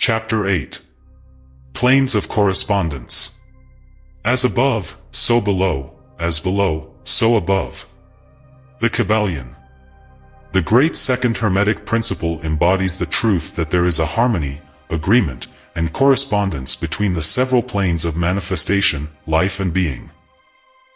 Chapter 8. Planes of Correspondence. As above, so below, as below, so above. The Kybalion. The great second Hermetic principle embodies the truth that there is a harmony, agreement, and correspondence between the several planes of manifestation, life and being.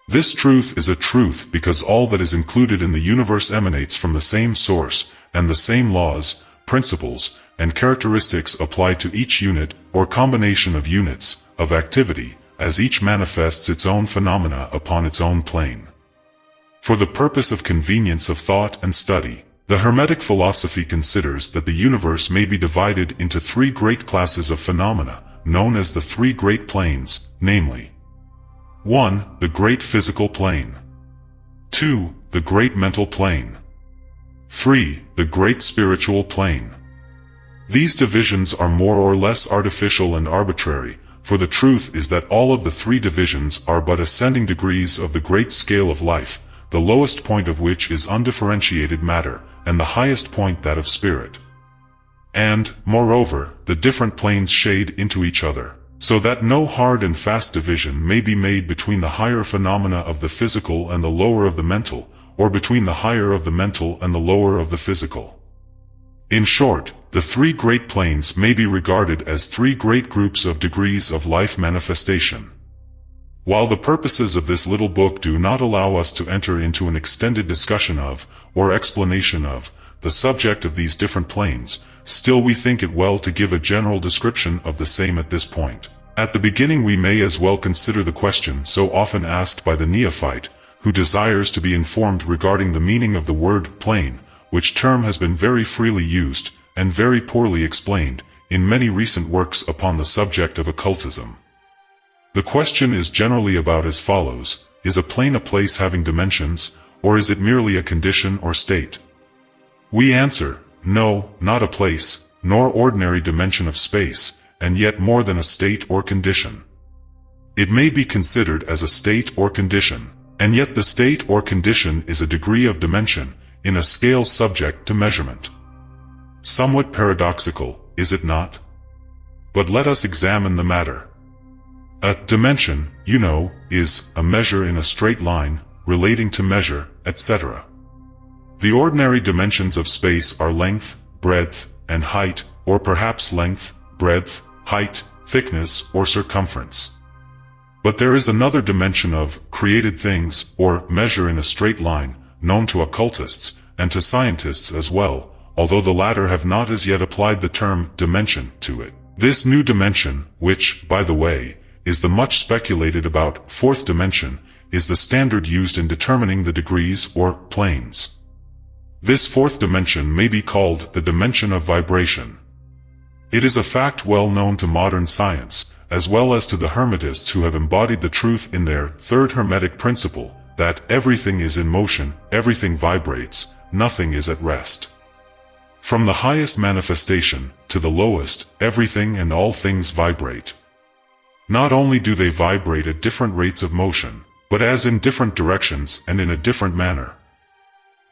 This truth is a truth because all that is included in the universe emanates from the same source, and the same laws, principles, and characteristics apply to each unit, or combination of units, of activity, as each manifests its own phenomena upon its own plane. For the purpose of convenience of thought and study, the Hermetic philosophy considers that the universe may be divided into three great classes of phenomena, known as the three great planes, namely 1. The great physical plane. 2. The great mental plane. 3. The great spiritual plane. These divisions are more or less artificial and arbitrary, for the truth is that all of the three divisions are but ascending degrees of the great scale of life, the lowest point of which is undifferentiated matter, and the highest point that of spirit. And, moreover, the different planes shade into each other, so that no hard and fast division may be made between the higher phenomena of the physical and the lower of the mental, or between the higher of the mental and the lower of the physical. In short, the three great planes may be regarded as three great groups of degrees of life manifestation. While the purposes of this little book do not allow us to enter into an extended discussion of, or explanation of, the subject of these different planes, still we think it well to give a general description of the same at this point. At the beginning we may as well consider the question so often asked by the neophyte, who desires to be informed regarding the meaning of the word plane, which term has been very freely used, and very poorly explained, in many recent works upon the subject of occultism. The question is generally about as follows: is a plane a place having dimensions, or is it merely a condition or state? We answer, no, not a place, nor ordinary dimension of space, and yet more than a state or condition. It may be considered as a state or condition, and yet the state or condition is a degree of dimension, in a scale subject to measurement. Somewhat paradoxical, is it not? But let us examine the matter. A dimension, you know, is a measure in a straight line, relating to measure, etc. The ordinary dimensions of space are length, breadth, and height, or perhaps length, breadth, height, thickness, or circumference. But there is another dimension of created things, or measure in a straight line, known to occultists, and to scientists as well, although the latter have not as yet applied the term dimension to it. This new dimension, which, by the way, is the much speculated about fourth dimension, is the standard used in determining the degrees or planes. This fourth dimension may be called the dimension of vibration. It is a fact well known to modern science, as well as to the Hermetists who have embodied the truth in their third Hermetic principle, that everything is in motion, everything vibrates, nothing is at rest. From the highest manifestation to the lowest, everything and all things vibrate. Not only do they vibrate at different rates of motion, but as in different directions and in a different manner.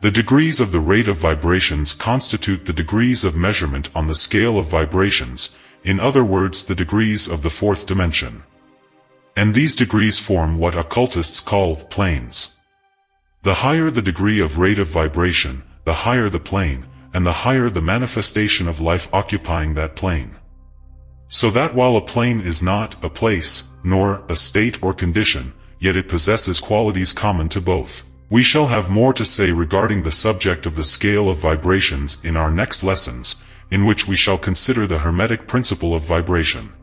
The degrees of the rate of vibrations constitute the degrees of measurement on the scale of vibrations, in other words the degrees of the fourth dimension. And these degrees form what occultists call planes. The higher the degree of rate of vibration, the higher the plane, and the higher the manifestation of life occupying that plane. So that while a plane is not a place, nor a state or condition, yet it possesses qualities common to both. We shall have more to say regarding the subject of the scale of vibrations in our next lessons, in which we shall consider the Hermetic principle of vibration.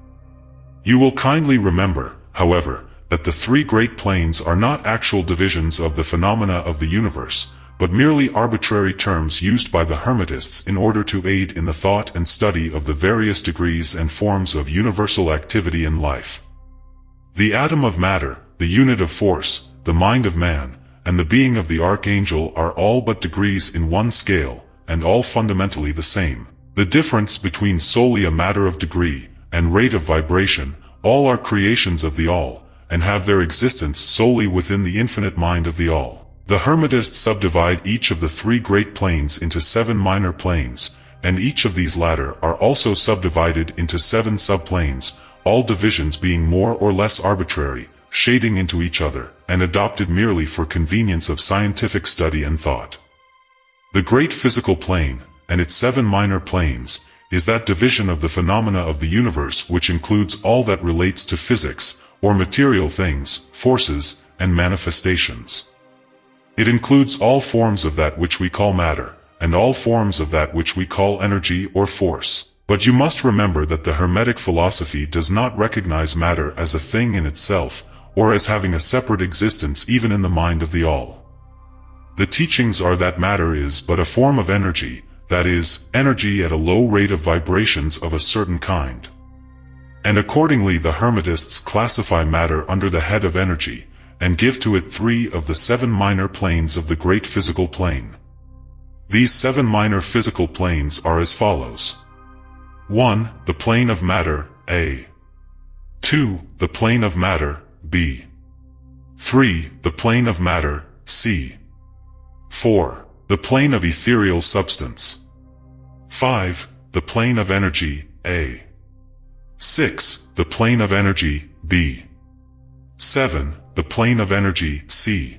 You will kindly remember, however, that the three great planes are not actual divisions of the phenomena of the universe, but merely arbitrary terms used by the Hermetists in order to aid in the thought and study of the various degrees and forms of universal activity in life. The atom of matter, the unit of force, the mind of man, and the being of the archangel are all but degrees in one scale, and all fundamentally the same. The difference between solely a matter of degree, and rate of vibration, all are creations of the All, and have their existence solely within the infinite mind of the All. The Hermetists subdivide each of the three great planes into 7 minor planes, and each of these latter are also subdivided into 7 subplanes, all divisions being more or less arbitrary, shading into each other, and adopted merely for convenience of scientific study and thought. The great physical plane, and its 7 minor planes, is that division of the phenomena of the universe which includes all that relates to physics, or material things, forces, and manifestations. It includes all forms of that which we call matter, and all forms of that which we call energy or force. But you must remember that the Hermetic philosophy does not recognize matter as a thing in itself, or as having a separate existence even in the mind of the all. The teachings are that matter is but a form of energy, that is, energy at a low rate of vibrations of a certain kind. And accordingly the Hermetists classify matter under the head of energy, and give to it 3 of the 7 minor planes of the great physical plane. These 7 minor physical planes are as follows. 1. The plane of matter, A. 2. The plane of matter, B. 3. The plane of matter, C. 4. The plane of ethereal substance. 5. The plane of energy, A. 6. The plane of energy, B. 7. The plane of energy, C.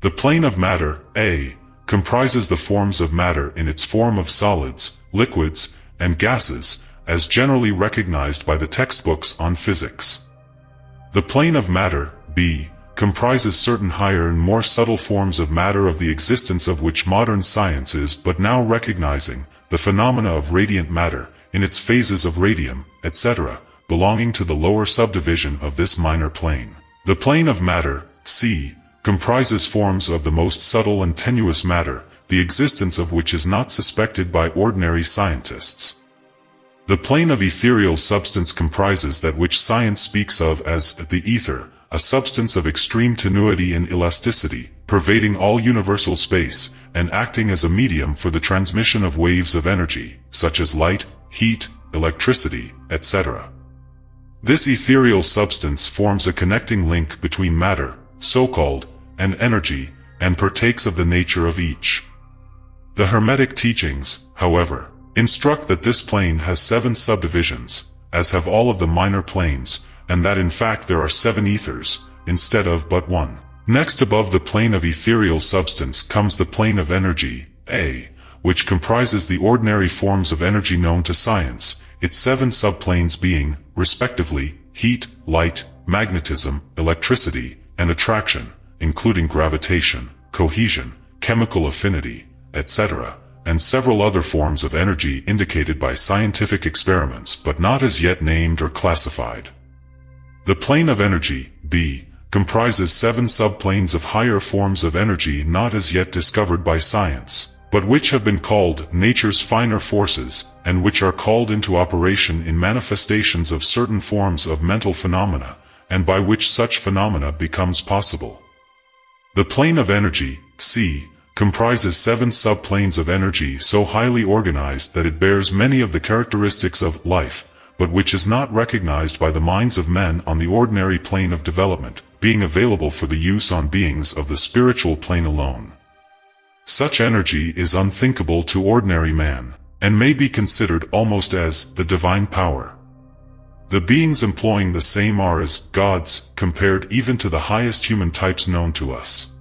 The plane of matter, A, comprises the forms of matter in its form of solids, liquids, and gases, as generally recognized by the textbooks on physics. The plane of matter, B, comprises certain higher and more subtle forms of matter of the existence of which modern science is but now recognizing, the phenomena of radiant matter, in its phases of radium, etc., belonging to the lower subdivision of this minor plane. The plane of matter, C, comprises forms of the most subtle and tenuous matter, the existence of which is not suspected by ordinary scientists. The plane of ethereal substance comprises that which science speaks of as the ether, a substance of extreme tenuity and elasticity, pervading all universal space, and acting as a medium for the transmission of waves of energy, such as light, heat, electricity, etc. This ethereal substance forms a connecting link between matter, so-called, and energy, and partakes of the nature of each. The Hermetic teachings, however, instruct that this plane has 7 subdivisions, as have all of the minor planes, and that in fact there are 7 ethers, instead of but 1. Next above the plane of ethereal substance comes the plane of energy, A, which comprises the ordinary forms of energy known to science, its 7 subplanes being, respectively, heat, light, magnetism, electricity, and attraction, including gravitation, cohesion, chemical affinity, etc., and several other forms of energy indicated by scientific experiments but not as yet named or classified. The plane of energy, B, comprises 7 subplanes of higher forms of energy not as yet discovered by science, but which have been called nature's finer forces, and which are called into operation in manifestations of certain forms of mental phenomena, and by which such phenomena becomes possible. The plane of energy, C, comprises 7 subplanes of energy so highly organized that it bears many of the characteristics of life, but which is not recognized by the minds of men on the ordinary plane of development, being available for the use on beings of the spiritual plane alone. Such energy is unthinkable to ordinary man, and may be considered almost as the divine power. The beings employing the same are as gods, compared even to the highest human types known to us.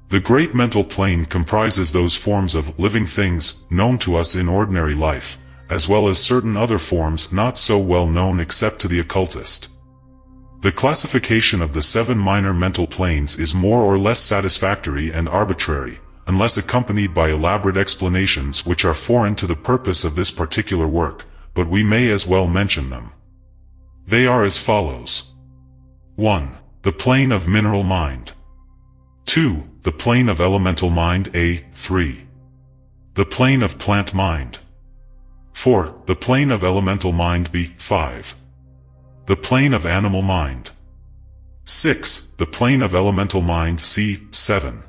The great mental plane comprises those forms of living things known to us in ordinary life, as well as certain other forms not so well known except to the occultist. The classification of the 7 minor mental planes is more or less satisfactory and arbitrary, unless accompanied by elaborate explanations which are foreign to the purpose of this particular work, but we may as well mention them. They are as follows. 1. The plane of mineral mind. 2. The plane of elemental mind, A. 3. The plane of plant mind. 4. The plane of elemental mind, B. 5. The plane of animal mind. 6. The plane of elemental mind, C. 7.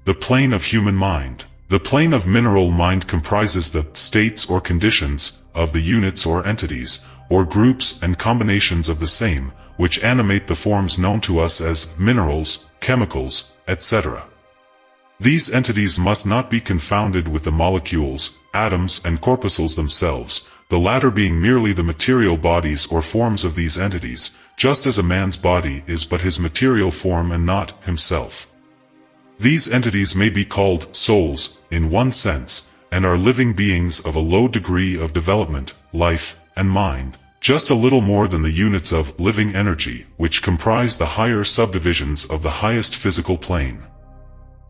The plane of human mind. The plane of mineral mind comprises the states or conditions of the units or entities, or groups and combinations of the same, which animate the forms known to us as minerals, chemicals, etc. These entities must not be confounded with the molecules, atoms and corpuscles themselves, the latter being merely the material bodies or forms of these entities, just as a man's body is but his material form and not himself. These entities may be called souls, in one sense, and are living beings of a low degree of development, life, and mind, just a little more than the units of living energy, which comprise the higher subdivisions of the highest physical plane.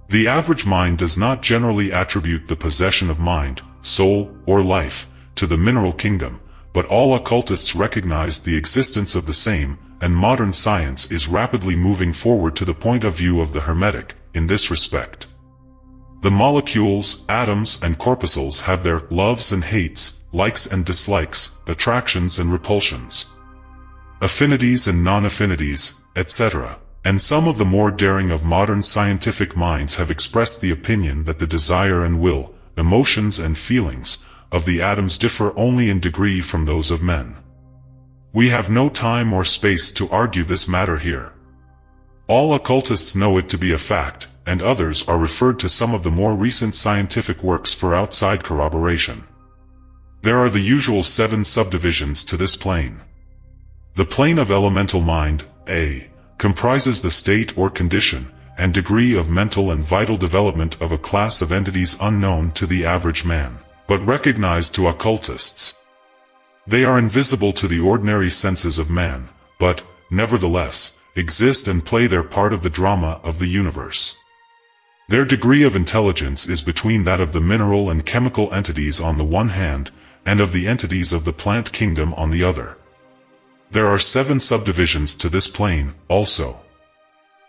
The average mind does not generally attribute the possession of mind, soul, or life to the mineral kingdom, but all occultists recognize the existence of the same, and modern science is rapidly moving forward to the point of view of the Hermetic, in this respect. The molecules, atoms, and corpuscles have their loves and hates, likes and dislikes, attractions and repulsions, affinities and non-affinities, etc. And some of the more daring of modern scientific minds have expressed the opinion that the desire and will, emotions and feelings, of the atoms differ only in degree from those of men. We have no time or space to argue this matter here. All occultists know it to be a fact, and others are referred to some of the more recent scientific works for outside corroboration. There are the usual 7 subdivisions to this plane. The plane of elemental mind, A, comprises the state or condition, and degree of mental and vital development of a class of entities unknown to the average man, but recognized to occultists. They are invisible to the ordinary senses of man, but, nevertheless, exist and play their part of the drama of the universe. Their degree of intelligence is between that of the mineral and chemical entities on the one hand, and of the entities of the plant kingdom on the other. There are 7 subdivisions to this plane, also.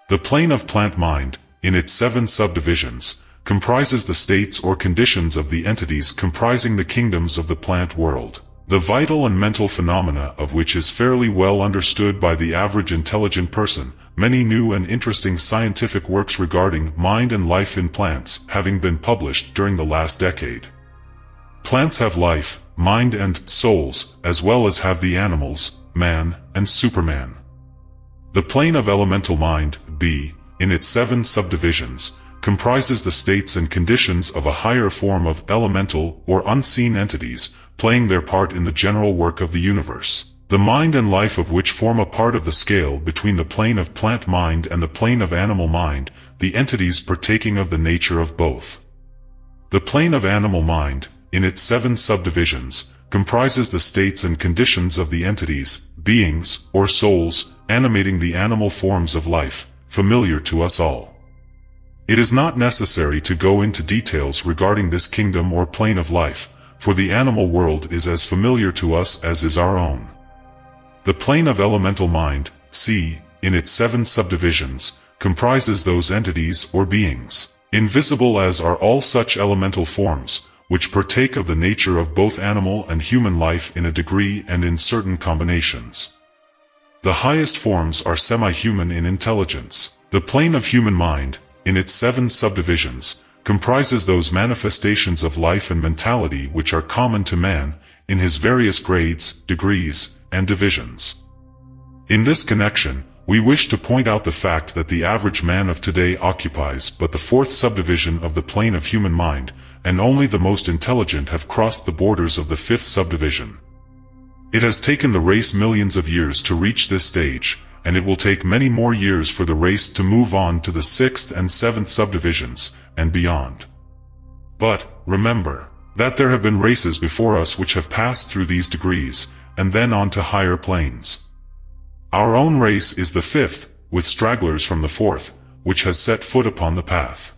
The plane of plant mind, in its 7 subdivisions, comprises the states or conditions of the entities comprising the kingdoms of the plant world, the vital and mental phenomena of which is fairly well understood by the average intelligent person, many new and interesting scientific works regarding mind and life in plants having been published during the last decade. Plants have life, mind and souls, as well as have the animals, man, and Superman. The plane of elemental mind, B, in its 7 subdivisions, comprises the states and conditions of a higher form of elemental or unseen entities, playing their part in the general work of the universe, the mind and life of which form a part of the scale between the plane of plant mind and the plane of animal mind, the entities partaking of the nature of both. The plane of animal mind, in its 7 subdivisions, comprises the states and conditions of the entities, beings, or souls, animating the animal forms of life, familiar to us all. It is not necessary to go into details regarding this kingdom or plane of life, for the animal world is as familiar to us as is our own. The plane of elemental mind, C, in its 7 subdivisions, comprises those entities or beings, invisible as are all such elemental forms, which partake of the nature of both animal and human life in a degree and in certain combinations. The highest forms are semi-human in intelligence. The plane of human mind, in its 7 subdivisions, comprises those manifestations of life and mentality which are common to man, in his various grades, degrees, and divisions. In this connection, we wish to point out the fact that the average man of today occupies but the 4th subdivision of the plane of human mind, and only the most intelligent have crossed the borders of the 5th subdivision. It has taken the race millions of years to reach this stage, and it will take many more years for the race to move on to the 6th and 7th subdivisions, and beyond. But, remember, that there have been races before us which have passed through these degrees, and then on to higher planes. Our own race is the 5th, with stragglers from the 4th, which has set foot upon the path.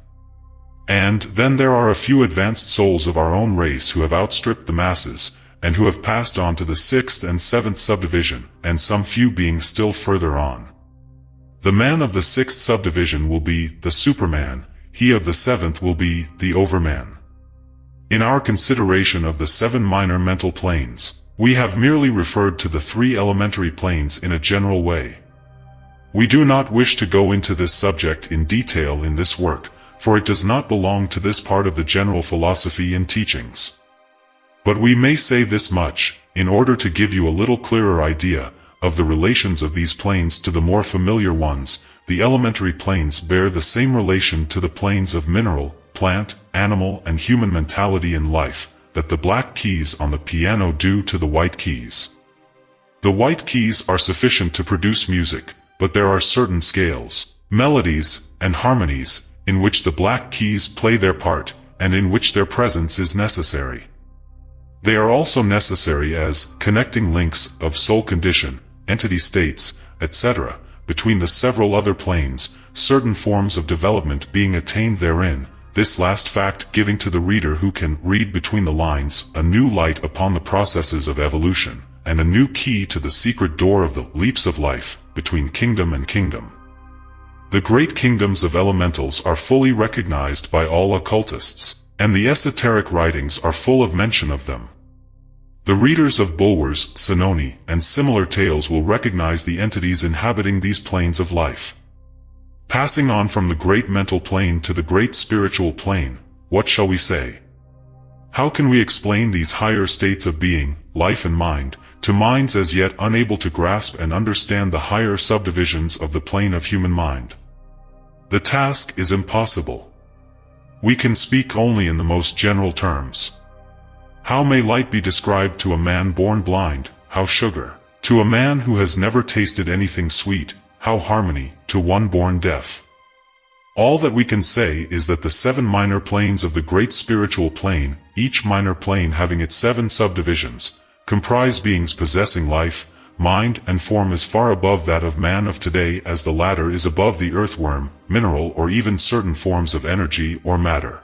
And then there are a few advanced souls of our own race who have outstripped the masses, and who have passed on to the 6th and 7th subdivision, and some few being still further on. The man of the 6th subdivision will be the Superman, he of the 7th will be the Overman. In our consideration of the 7 minor mental planes, we have merely referred to the 3 elementary planes in a general way. We do not wish to go into this subject in detail in this work, for it does not belong to this part of the general philosophy and teachings. But we may say this much, in order to give you a little clearer idea of the relations of these planes to the more familiar ones. The elementary planes bear the same relation to the planes of mineral, plant, animal and human mentality and life, that the black keys on the piano do to the white keys. The white keys are sufficient to produce music, but there are certain scales, melodies, and harmonies, in which the black keys play their part, and in which their presence is necessary. They are also necessary as connecting links of soul condition, entity states, etc., between the several other planes, certain forms of development being attained therein, this last fact giving to the reader who can read between the lines a new light upon the processes of evolution, and a new key to the secret door of the leaps of life between kingdom and kingdom. The great kingdoms of elementals are fully recognized by all occultists, and the esoteric writings are full of mention of them. The readers of Bulwer's, Sinoni, and similar tales will recognize the entities inhabiting these planes of life. Passing on from the great mental plane to the great spiritual plane, what shall we say? How can we explain these higher states of being, life and mind, to minds as yet unable to grasp and understand the higher subdivisions of the plane of human mind? The task is impossible. We can speak only in the most general terms. How may light be described to a man born blind? How sugar? To a man who has never tasted anything sweet, how harmony, to one born deaf? All that we can say is that the 7 minor planes of the great spiritual plane, each minor plane having its 7 subdivisions, comprise beings possessing life, mind, and form as far above that of man of today as the latter is above the earthworm, mineral, or even certain forms of energy or matter.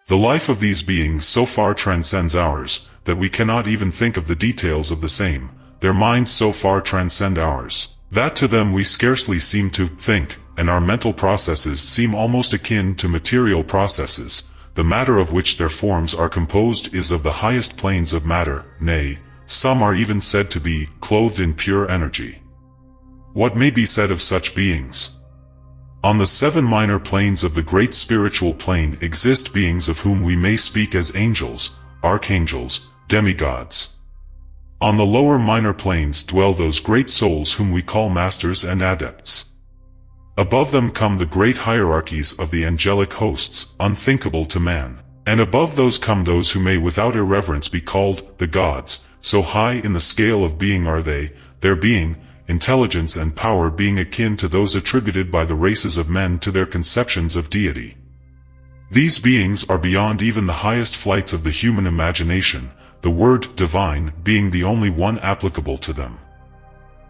The life of these beings so far transcends ours, that we cannot even think of the details of the same. Their minds so far transcend ours, that to them we scarcely seem to think, and our mental processes seem almost akin to material processes. The matter of which their forms are composed is of the highest planes of matter, nay, some are even said to be clothed in pure energy. What may be said of such beings? On the 7 minor planes of the great spiritual plane exist beings of whom we may speak as angels, archangels, demigods. On the lower minor planes dwell those great souls whom we call masters and adepts. Above them come the great hierarchies of the angelic hosts, unthinkable to man, and above those come those who may without irreverence be called the gods, so high in the scale of being are they, their being, intelligence and power being akin to those attributed by the races of men to their conceptions of deity. These beings are beyond even the highest flights of the human imagination, the word divine being the only one applicable to them.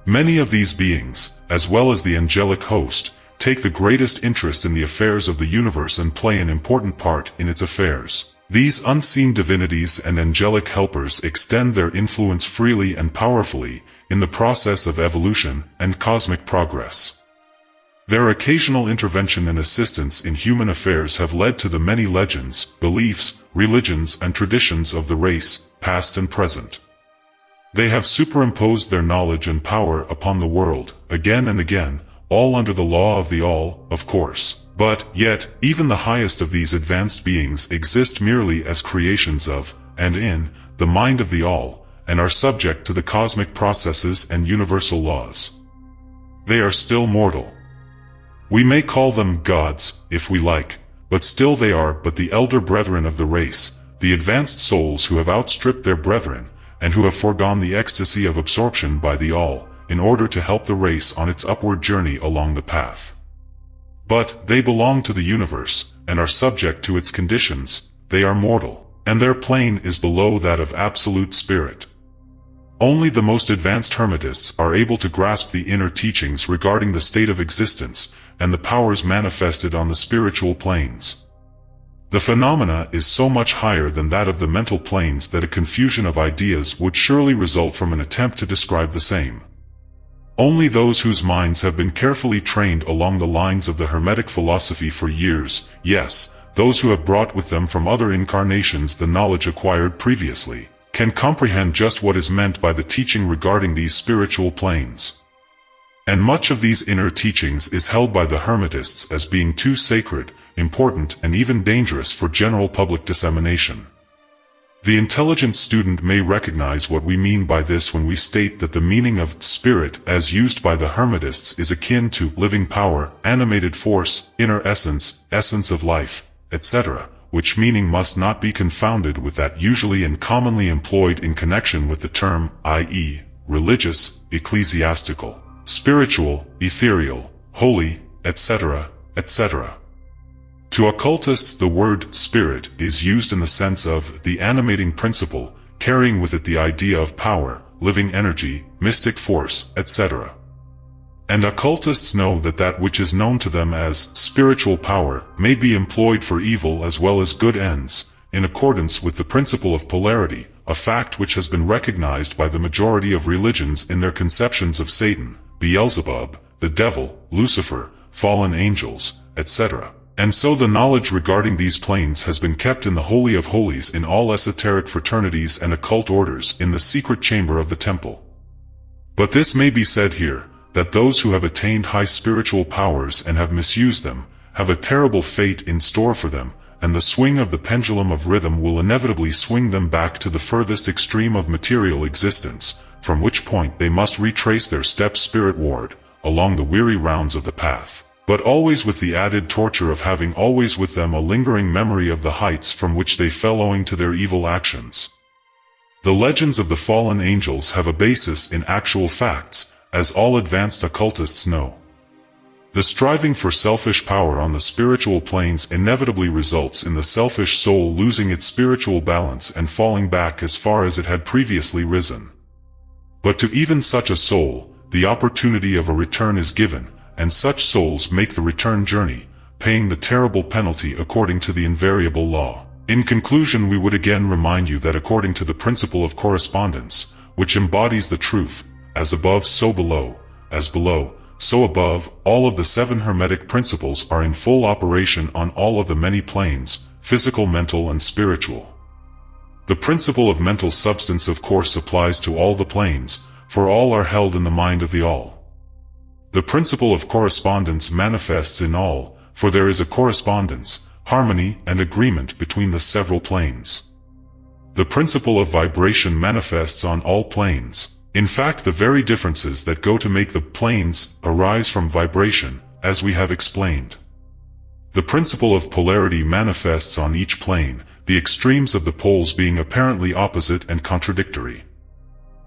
Many of these beings, as well as the angelic host, take the greatest interest in the affairs of the universe and play an important part in its affairs. These unseen divinities and angelic helpers extend their influence freely and powerfully in the process of evolution and cosmic progress. Their occasional intervention and assistance in human affairs have led to the many legends, beliefs, religions, and traditions of the race, past and present. They have superimposed their knowledge and power upon the world, again and again, all under the law of the all, of course. But, yet, even the highest of these advanced beings exist merely as creations of, and in, the mind of the all, and are subject to the cosmic processes and universal laws. They are still mortal. We may call them gods, if we like, but still they are but the elder brethren of the race, the advanced souls who have outstripped their brethren, and who have foregone the ecstasy of absorption by the all, in order to help the race on its upward journey along the path. But they belong to the universe, and are subject to its conditions. They are mortal, and their plane is below that of absolute spirit. Only the most advanced Hermetists are able to grasp the inner teachings regarding the state of existence, and the powers manifested on the spiritual planes. The phenomena is so much higher than that of the mental planes that a confusion of ideas would surely result from an attempt to describe the same. Only those whose minds have been carefully trained along the lines of the Hermetic philosophy for years, yes, those who have brought with them from other incarnations the knowledge acquired previously, can comprehend just what is meant by the teaching regarding these spiritual planes. And much of these inner teachings is held by the Hermetists as being too sacred, important, and even dangerous for general public dissemination. The intelligent student may recognize what we mean by this when we state that the meaning of spirit as used by the Hermetists is akin to living power, animated force, inner essence, essence of life, etc., which meaning must not be confounded with that usually and commonly employed in connection with the term, i.e., religious, ecclesiastical, spiritual, ethereal, holy, etc., etc. To occultists, the word spirit is used in the sense of the animating principle, carrying with it the idea of power, living energy, mystic force, etc. And occultists know that that which is known to them as spiritual power may be employed for evil as well as good ends, in accordance with the principle of polarity, a fact which has been recognized by the majority of religions in their conceptions of Satan, Beelzebub, the devil, Lucifer, fallen angels, etc. And so the knowledge regarding these planes has been kept in the Holy of Holies in all esoteric fraternities and occult orders in the secret chamber of the temple. But this may be said here, that those who have attained high spiritual powers and have misused them, have a terrible fate in store for them, and the swing of the pendulum of rhythm will inevitably swing them back to the furthest extreme of material existence, from which point they must retrace their steps spirit-ward, along the weary rounds of the path, but always with the added torture of having always with them a lingering memory of the heights from which they fell owing to their evil actions. The legends of the fallen angels have a basis in actual facts, as all advanced occultists know. The striving for selfish power on the spiritual planes inevitably results in the selfish soul losing its spiritual balance and falling back as far as it had previously risen. But to even such a soul, the opportunity of a return is given, and such souls make the return journey, paying the terrible penalty according to the invariable law. In conclusion, we would again remind you that according to the principle of correspondence, which embodies the truth, as above so below, as below, so above, all of the 7 Hermetic principles are in full operation on all of the many planes, physical, mental, and spiritual. The principle of mental substance of course applies to all the planes, for all are held in the mind of the all. The principle of correspondence manifests in all, for there is a correspondence, harmony, and agreement between the several planes. The principle of vibration manifests on all planes. In fact, the very differences that go to make the planes arise from vibration, as we have explained. The principle of polarity manifests on each plane, the extremes of the poles being apparently opposite and contradictory.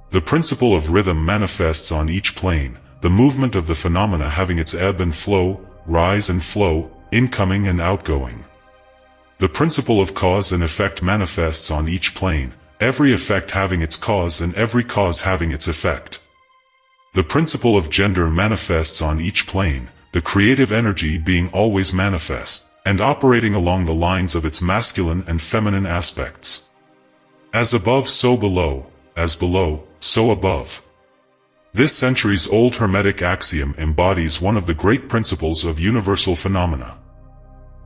The principle of rhythm manifests on each plane, the movement of the phenomena having its ebb and flow, rise and flow, incoming and outgoing. The principle of cause and effect manifests on each plane, every effect having its cause and every cause having its effect. The principle of gender manifests on each plane, the creative energy being always manifest, and operating along the lines of its masculine and feminine aspects. As above so below, as below, so above. This centuries-old Hermetic axiom embodies one of the great principles of universal phenomena.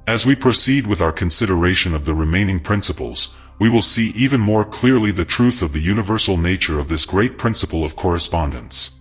As we proceed with our consideration of the remaining principles, we will see even more clearly the truth of the universal nature of this great principle of correspondence.